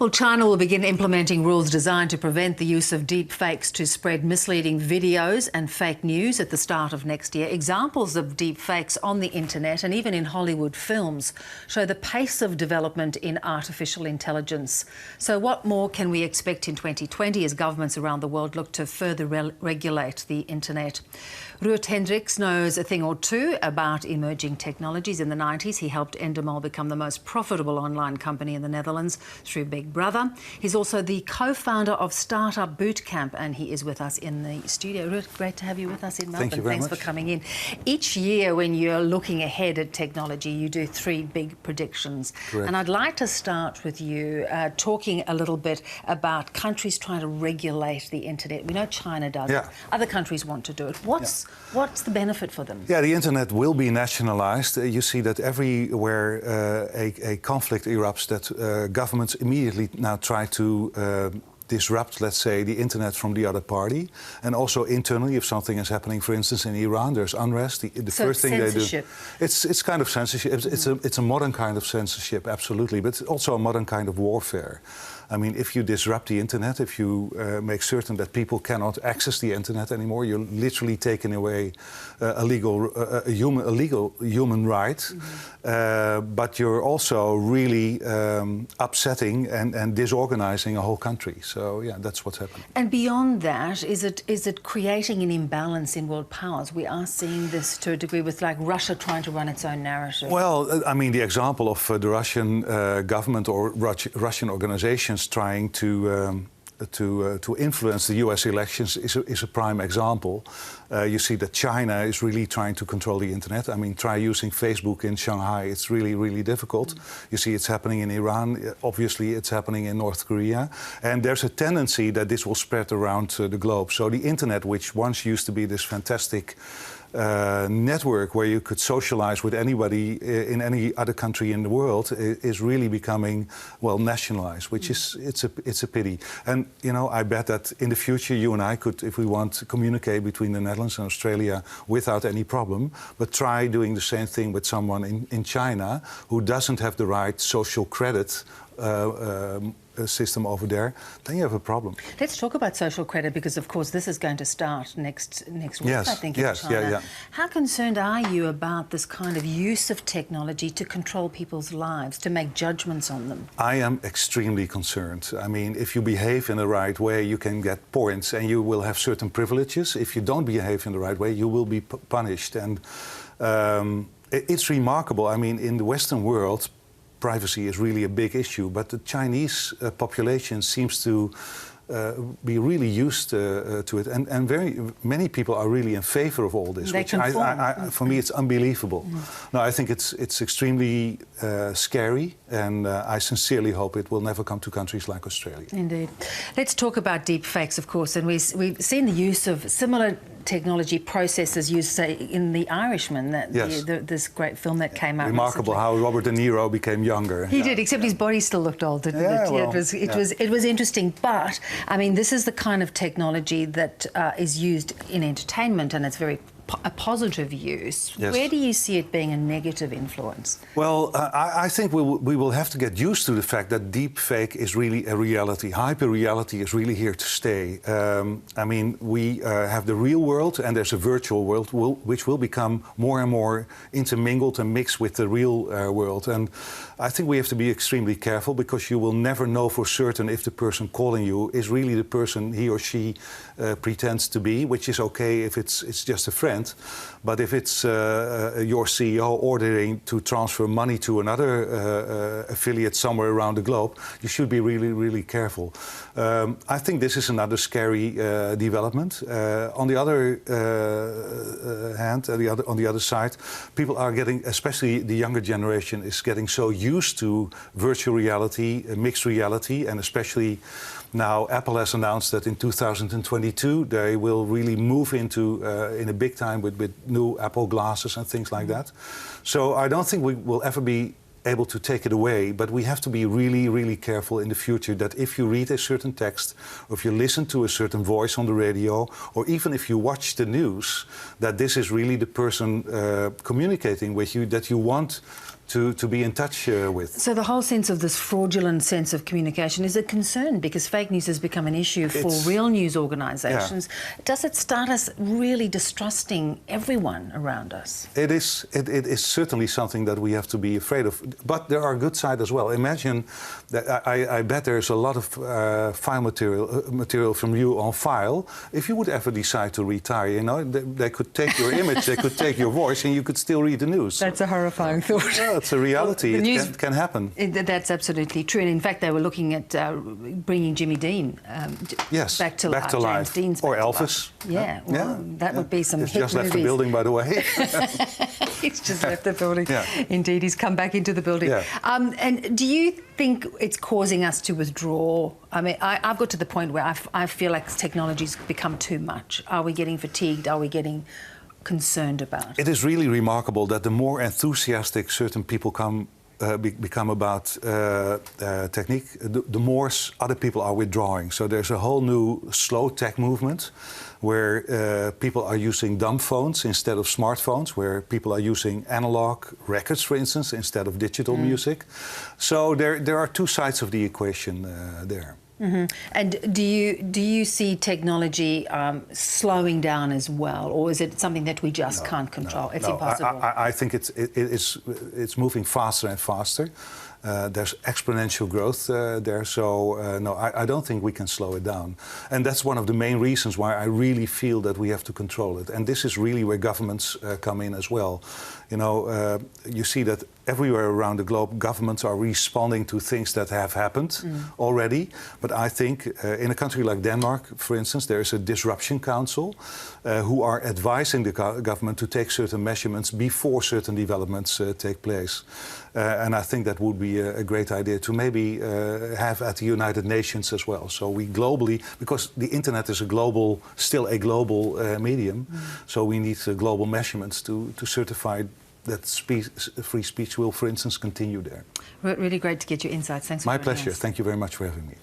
Well, China will begin implementing rules designed to prevent the use of deep fakes to spread misleading videos and fake news at the start of next year. Examples of deep fakes on the internet and even in Hollywood films show the pace of development in artificial intelligence. So what more can we expect in 2020 as governments around the world look to further regulate the internet? Ruud Hendriks knows a thing or two about emerging technologies. In the 90s, he helped Endemol become the most profitable online company in the Netherlands through Big Brother. He's also the co-founder of Startupbootcamp, and he is with us in the studio. Ruud, great to have you with us in Melbourne. Thank you very much. Thanks for coming in. Each year, when you're looking ahead at technology, you do three big predictions. Correct. And I'd like to start with you talking a little bit about countries trying to regulate the internet. We know China does it. Other countries want to do it. What's the benefit for them? Yeah, the internet will be nationalized. You see that everywhere a conflict erupts, that governments immediately now try to disrupt, let's say, the internet from the other party. And also internally, if something is happening, for instance, in Iran, there's unrest. The first thing they do, it's kind of censorship. It's a modern kind of censorship, absolutely, but it's also a modern kind of warfare. I mean, if you disrupt the internet, if you make certain that people cannot access the internet anymore, you're literally taking away a legal human right. But you're also really upsetting and disorganizing a whole country. So yeah, that's what's happening. And beyond that, is it creating an imbalance in world powers? We are seeing this to a degree with like Russia trying to run its own narrative. Well, I mean, the example of the Russian government or Russian organizations trying to influence the US elections is a prime example. You see that China is really trying to control the internet. I mean, try using Facebook in Shanghai. It's really, really difficult. You see it's happening in Iran. Obviously, it's happening in North Korea. And there's a tendency that this will spread around the globe. So the internet, which once used to be this fantastic network where you could socialize with anybody in any other country in the world, is really becoming, well, nationalized, which is it's a pity. And you know, I bet that in the future you and I could, if we want, to communicate between the Netherlands and Australia without any problem. But try doing the same thing with someone in China who doesn't have the right social credit system over there, then you have a problem. Let's talk about social credit, because of course this is going to start next week, yes, I think, in China. Yeah. How concerned are you about this kind of use of technology to control people's lives, to make judgments on them? I am extremely concerned. I mean, if you behave in the right way, you can get points and you will have certain privileges. If you don't behave in the right way, you will be punished. And it's remarkable. I mean, in the Western world, privacy is really a big issue, but the Chinese population seems to be really used to it, and very many people are really in favor of all this. Which for me, it's unbelievable. No, I think it's extremely scary, and I sincerely hope it will never come to countries like Australia. Indeed. Let's talk about deep fakes, of course, and we've seen the use of similar technology processes used, say, in The Irishman, this great film that came out. Remarkable recently. how Robert De Niro became younger. He did, except his body still looked old, didn't it? Well, it was interesting. But I mean, this is the kind of technology that is used in entertainment, and it's very a positive use. Yes. Where do you see it being a negative influence? Well, I think we will have to get used to the fact that deep fake is really a reality. Hyper-reality is really here to stay. I mean, we have the real world and there's a virtual world which will become more and more intermingled and mixed with the real world. And I think we have to be extremely careful, because you will never know for certain if the person calling you is really the person he or she pretends to be, which is okay if it's just a friend. But if it's your CEO ordering to transfer money to another affiliate somewhere around the globe, you should be really, really careful. I think this is another scary development. On the other hand, on the other side, people are getting, especially the younger generation, is getting so used to virtual reality, mixed reality, and especially now Apple has announced that in 2022 they will really move into in a big time with new Apple glasses and things like that. So I don't think we will ever be able to take it away, but we have to be really, really careful in the future that if you read a certain text, or if you listen to a certain voice on the radio, or even if you watch the news, that this is really the person communicating with you that you want to be in touch with. So the whole sense of this fraudulent sense of communication is a concern because fake news has become an issue for real news organisations. Yeah. Does it start us really distrusting everyone around us? It is certainly something that we have to be afraid of. But there are good sides as well. Imagine that I bet there's a lot of file material from you on file. If you would ever decide to retire, you know, they could take your image, they could take your voice, and you could still read the news. That's a horrifying thought. Yeah, it's a reality. Well, it can happen. That's absolutely true. And in fact, they were looking at bringing Jimmy Dean back to life. James Dean's or Elvis. Yeah, well, that would be some hit just movies. Left the building, by the way. He's just left the building. Yeah. Indeed, he's come back into the building. Yeah. And do you think it's causing us to withdraw? I mean, I've got to the point where I feel like technology's become too much. Are we getting fatigued? Are we getting concerned about? It is really remarkable that the more enthusiastic certain people become about technique, the more other people are withdrawing. So there's a whole new slow tech movement where people are using dumb phones instead of smartphones, where people are using analog records, for instance, instead of digital music. So there are two sides of the equation there. Mm-hmm. And do you see technology slowing down as well, or is it something that we just can't control? It's impossible. I think it's moving faster and faster. There's exponential growth there, so no, I don't think we can slow it down. And that's one of the main reasons why I really feel that we have to control it. And this is really where governments come in as well. You know, you see that everywhere around the globe, governments are responding to things that have happened already. But I think in a country like Denmark, for instance, there is a disruption council who are advising the government to take certain measurements before certain developments take place. And I think that would be a great idea to maybe have at the United Nations as well. So we globally, because the internet is still a global medium, so we need global measurements to certify that free speech will, for instance, continue there. Really great to get your insights. Thanks for My joining pleasure. us. Thank you very much for having me.